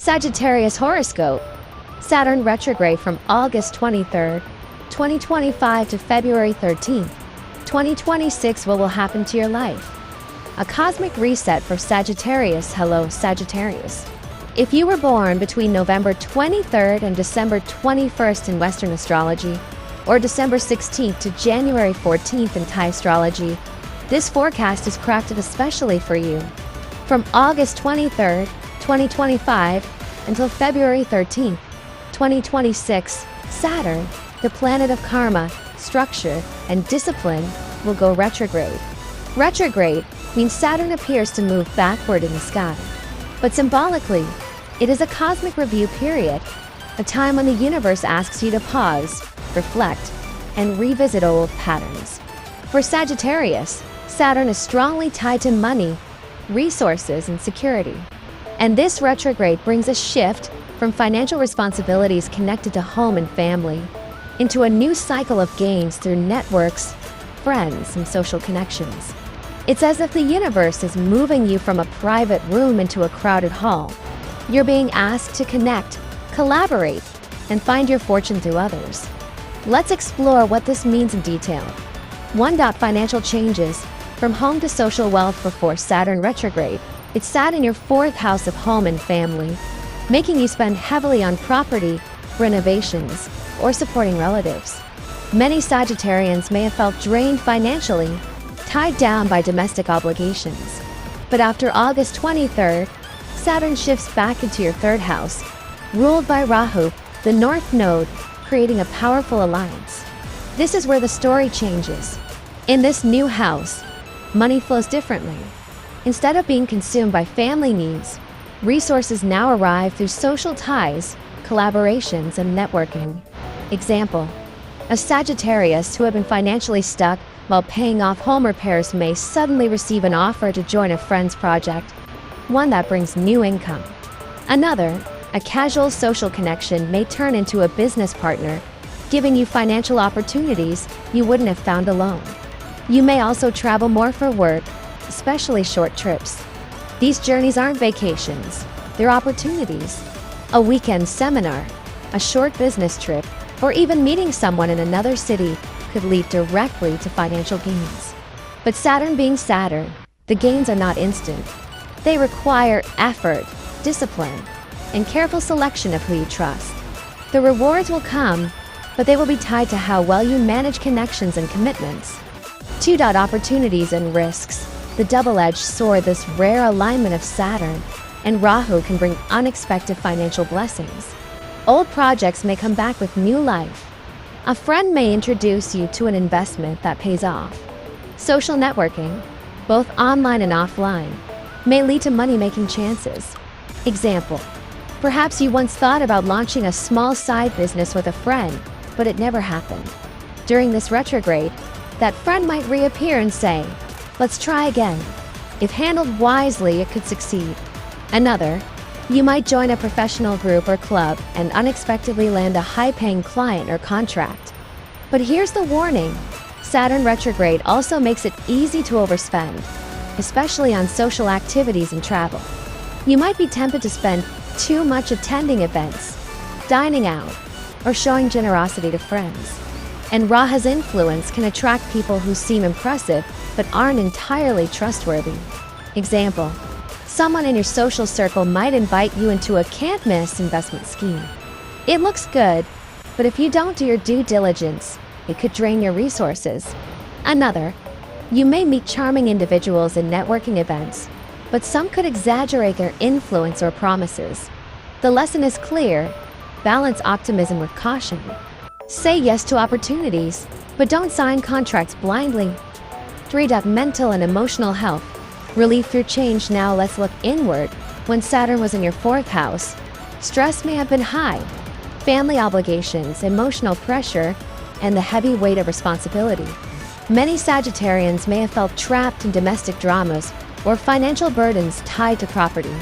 Sagittarius horoscope. Saturn retrograde from August 23rd, 2025 to February 13th, 2026. What will happen to your life? A cosmic reset for Sagittarius. Hello, Sagittarius. If you were born between November 23rd and December 21st in Western astrology, or December 16th to January 14th in thaiastrology, this forecast is crafted especially for you. From August 23rd, 2025 until February 13th, 2026, Saturn, the planet of karma, structure, and discipline, will go retrograde. Retrograde means Saturn appears to move backward in the sky. But symbolically, it is a cosmic review period, a time when the universe asks you to pause, reflect, and revisit old patterns. For Sagittarius, Saturn is strongly tied to money, resources, and security. And this retrograde brings a shift from financial responsibilities connected to home and family into a new cycle of gains through networks, friends, and social connections. It's as if the universe is moving you from a private room into a crowded hall. You're being asked to connect, collaborate, and find your fortune through others. Let's explore what this means in detail. 1. Financial changes. From home to social wealth. Before Saturn retrograde, it sat in your 4th house of home and family, making you spend heavily on property, renovations, or supporting relatives. Many Sagittarians may have felt drained financially, tied down by domestic obligations. But after August 23rd, Saturn shifts back into your 3rd house, ruled by Rahu, the North Node, creating a powerful alliance. This is where the story changes. In this new house, money flows differently. Instead of being consumed by family needs, resources now arrive through social ties, collaborations, and networking. Example: a Sagittarius who had been financially stuck while paying off home repairs may suddenly receive an offer to join a friend's project, one that brings new income. Another, a casual social connection, may turn into a business partner, giving you financial opportunities you wouldn't have found alone. You may also travel more for work, especially short trips. These journeys aren't vacations, they're opportunities. A weekend seminar, a short business trip, or even meeting someone in another city could lead directly to financial gains. But Saturn being Saturn, the gains are not instant. They require effort, discipline, and careful selection of who you trust. The rewards will come, but they will be tied to how well you manage connections and commitments. 2. Opportunities and risks. The double-edged sword. This rare alignment of Saturn and Rahu can bring unexpected financial blessings. Old projects may come back with new life. A friend may introduce you to an investment that pays off. Social networking, both online and offline, may lead to money-making chances. Example: perhaps you once thought about launching a small side business with a friend, but it never happened. During this retrograde, that friend might reappear and say, "Let's try again." If handled wisely, it could succeed. Another, you might join a professional group or club and unexpectedly land a high-paying client or contract. But here's the warning: Saturn retrograde also makes it easy to overspend, especially on social activities and travel. You might be tempted to spend too much attending events, dining out, or showing generosity to friends. And Rahu's influence can attract people who seem impressive but aren't entirely trustworthy. Example: someone in your social circle might invite you into a can't-miss investment scheme. It looks good, but if you don't do your due diligence, it could drain your resources. Another, you may meet charming individuals in networking events, but some could exaggerate their influence or promises. The lesson is clear: balance optimism with caution. Say yes to opportunities, but don't sign contracts blindly. 3. Mental and emotional health. Relief through change. Now let's look inward. When Saturn was in your 4th house, stress may have been high. Family obligations, emotional pressure, and the heavy weight of responsibility. Many Sagittarians may have felt trapped in domestic dramas or financial burdens tied to property.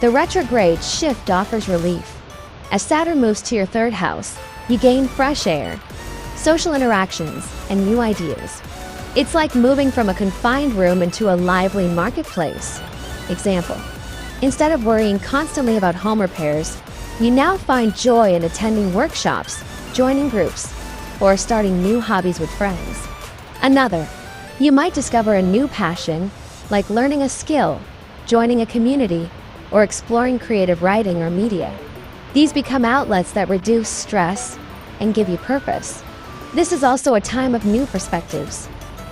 The retrograde shift offers relief. As Saturn moves to your 3rd house, you gain fresh air, social interactions, and new ideas. It's like moving from a confined room into a lively marketplace. Example: Instead of worrying constantly about home repairs, you now find joy in attending workshops, joining groups, or starting new hobbies with friends. Another, you might discover a new passion, like learning a skill, joining a community, or exploring creative writing or media. These become outlets that reduce stress and give you purpose. This is also a time of new perspectives.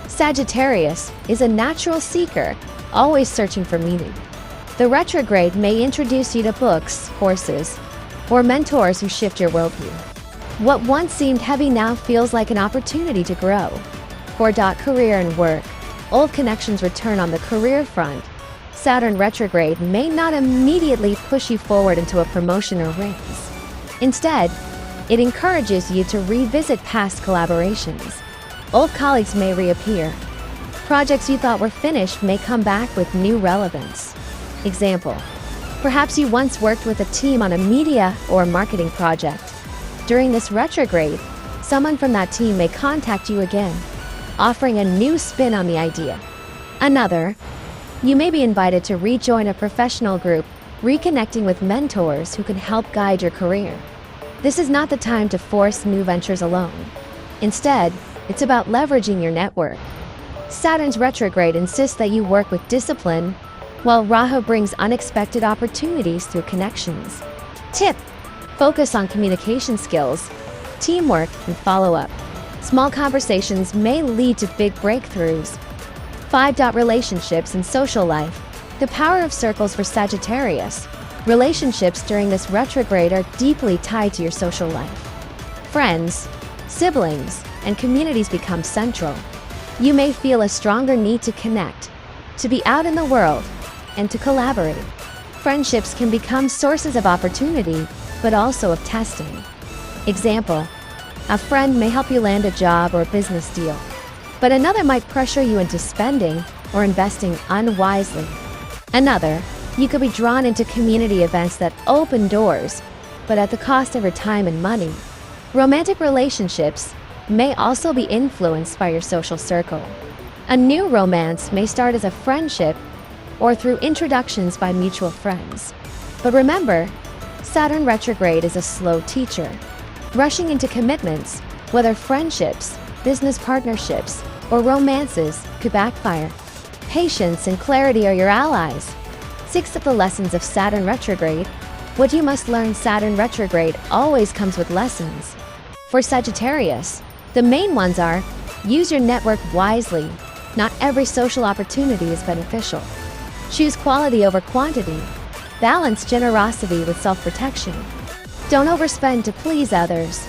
Sagittarius is a natural seeker, always searching for meaning. The retrograde may introduce you to books, courses, or mentors who shift your worldview. What once seemed heavy now feels like an opportunity to grow. For career and work, old connections return on the career front. Saturn retrograde may not immediately push you forward into a promotion or raise. Instead, it encourages you to revisit past collaborations. Old colleagues may reappear. Projects you thought were finished may come back with new relevance. Example, perhaps you once worked with a team on a media or marketing project. During this retrograde, someone from that team may contact you again, offering a new spin on the idea. Another, you may be invited to rejoin a professional group, reconnecting with mentors who can help guide your career. This is not the time to force new ventures alone. Instead, it's about leveraging your network. Saturn's retrograde insists that you work with discipline, while Rahu brings unexpected opportunities through connections. Tip: focus on communication skills, teamwork, and follow-up. Small conversations may lead to big breakthroughs. 5. Relationships and social life. The power of circles for Sagittarius. Relationships during this retrograde are deeply tied to your social life. Friends, siblings, and communities become central. You may feel a stronger need to connect, to be out in the world, and to collaborate. Friendships can become sources of opportunity, but also of testing. Example, a friend may help you land a job or business deal, but another might pressure you into spending or investing unwisely. Another, you could be drawn into community events that open doors, but at the cost of your time and money. Romantic relationships may also be influenced by your social circle. A new romance may start as a friendship or through introductions by mutual friends. But remember, Saturn retrograde is a slow teacher. Rushing into commitments, whether friendships, business partnerships, or romances, could backfire. Patience and clarity are your allies. 6 of the lessons of Saturn retrograde. What you must learn: Saturn retrograde always comes with lessons. For Sagittarius, the main ones are: use your network wisely. Not every social opportunity is beneficial. Choose quality over quantity. Balance generosity with self-protection. Don't overspend to please others.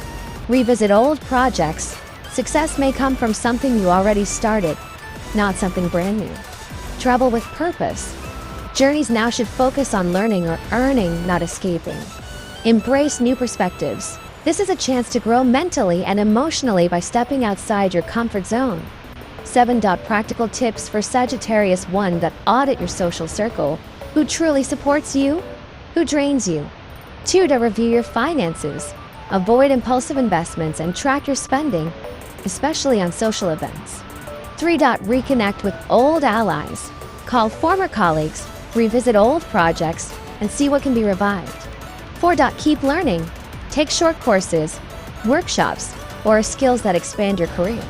Revisit old projects. Success may come from something you already started, not something brand new. Travel with purpose. Journeys now should focus on learning or earning, not escaping. Embrace new perspectives. This is a chance to grow mentally and emotionally by stepping outside your comfort zone. 7. Practical tips for Sagittarius. 1. Audit your social circle. Who truly supports you? Who drains you? 2. Review your finances. Avoid impulsive investments and track your spending, especially on social events. 3. Reconnect with old allies. Call former colleagues, revisit old projects, and see what can be revived. 4. Keep learning. Take short courses, workshops, or skills that expand your career.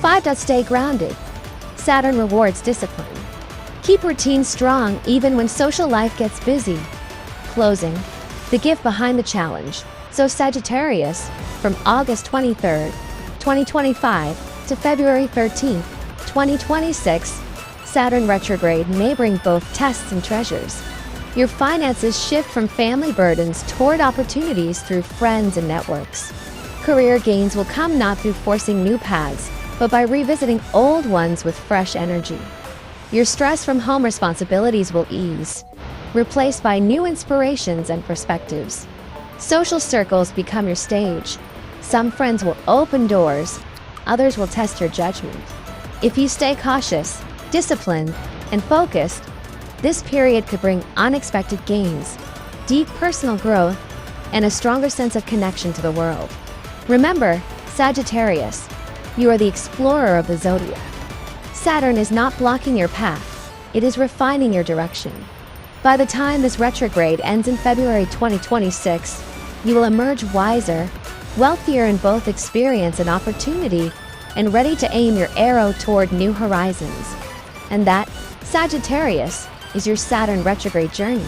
5. Stay grounded. Saturn rewards discipline. Keep routines strong even when social life gets busy. Closing, the gift behind the challenge. So Sagittarius, from August 23rd, 2025 to February 13th, 2026, Saturn retrograde may bring both tests and treasures. Your finances shift from family burdens toward opportunities through friends and networks. Career gains will come not through forcing new paths, but by revisiting old ones with fresh energy. Your stress from home responsibilities will ease, replaced by new inspirations and perspectives. Social circles become your stage. Some friends will open doors, others will test your judgment. If you stay cautious, disciplined, and focused, this period could bring unexpected gains, deep personal growth, and a stronger sense of connection to the world. Remember, Sagittarius, you are the explorer of the zodiac. Saturn is not blocking your path, it is refining your direction. By the time this retrograde ends in February 2026, you will emerge wiser, wealthier in both experience and opportunity, and ready to aim your arrow toward new horizons. And that, Sagittarius, is your Saturn retrograde journey.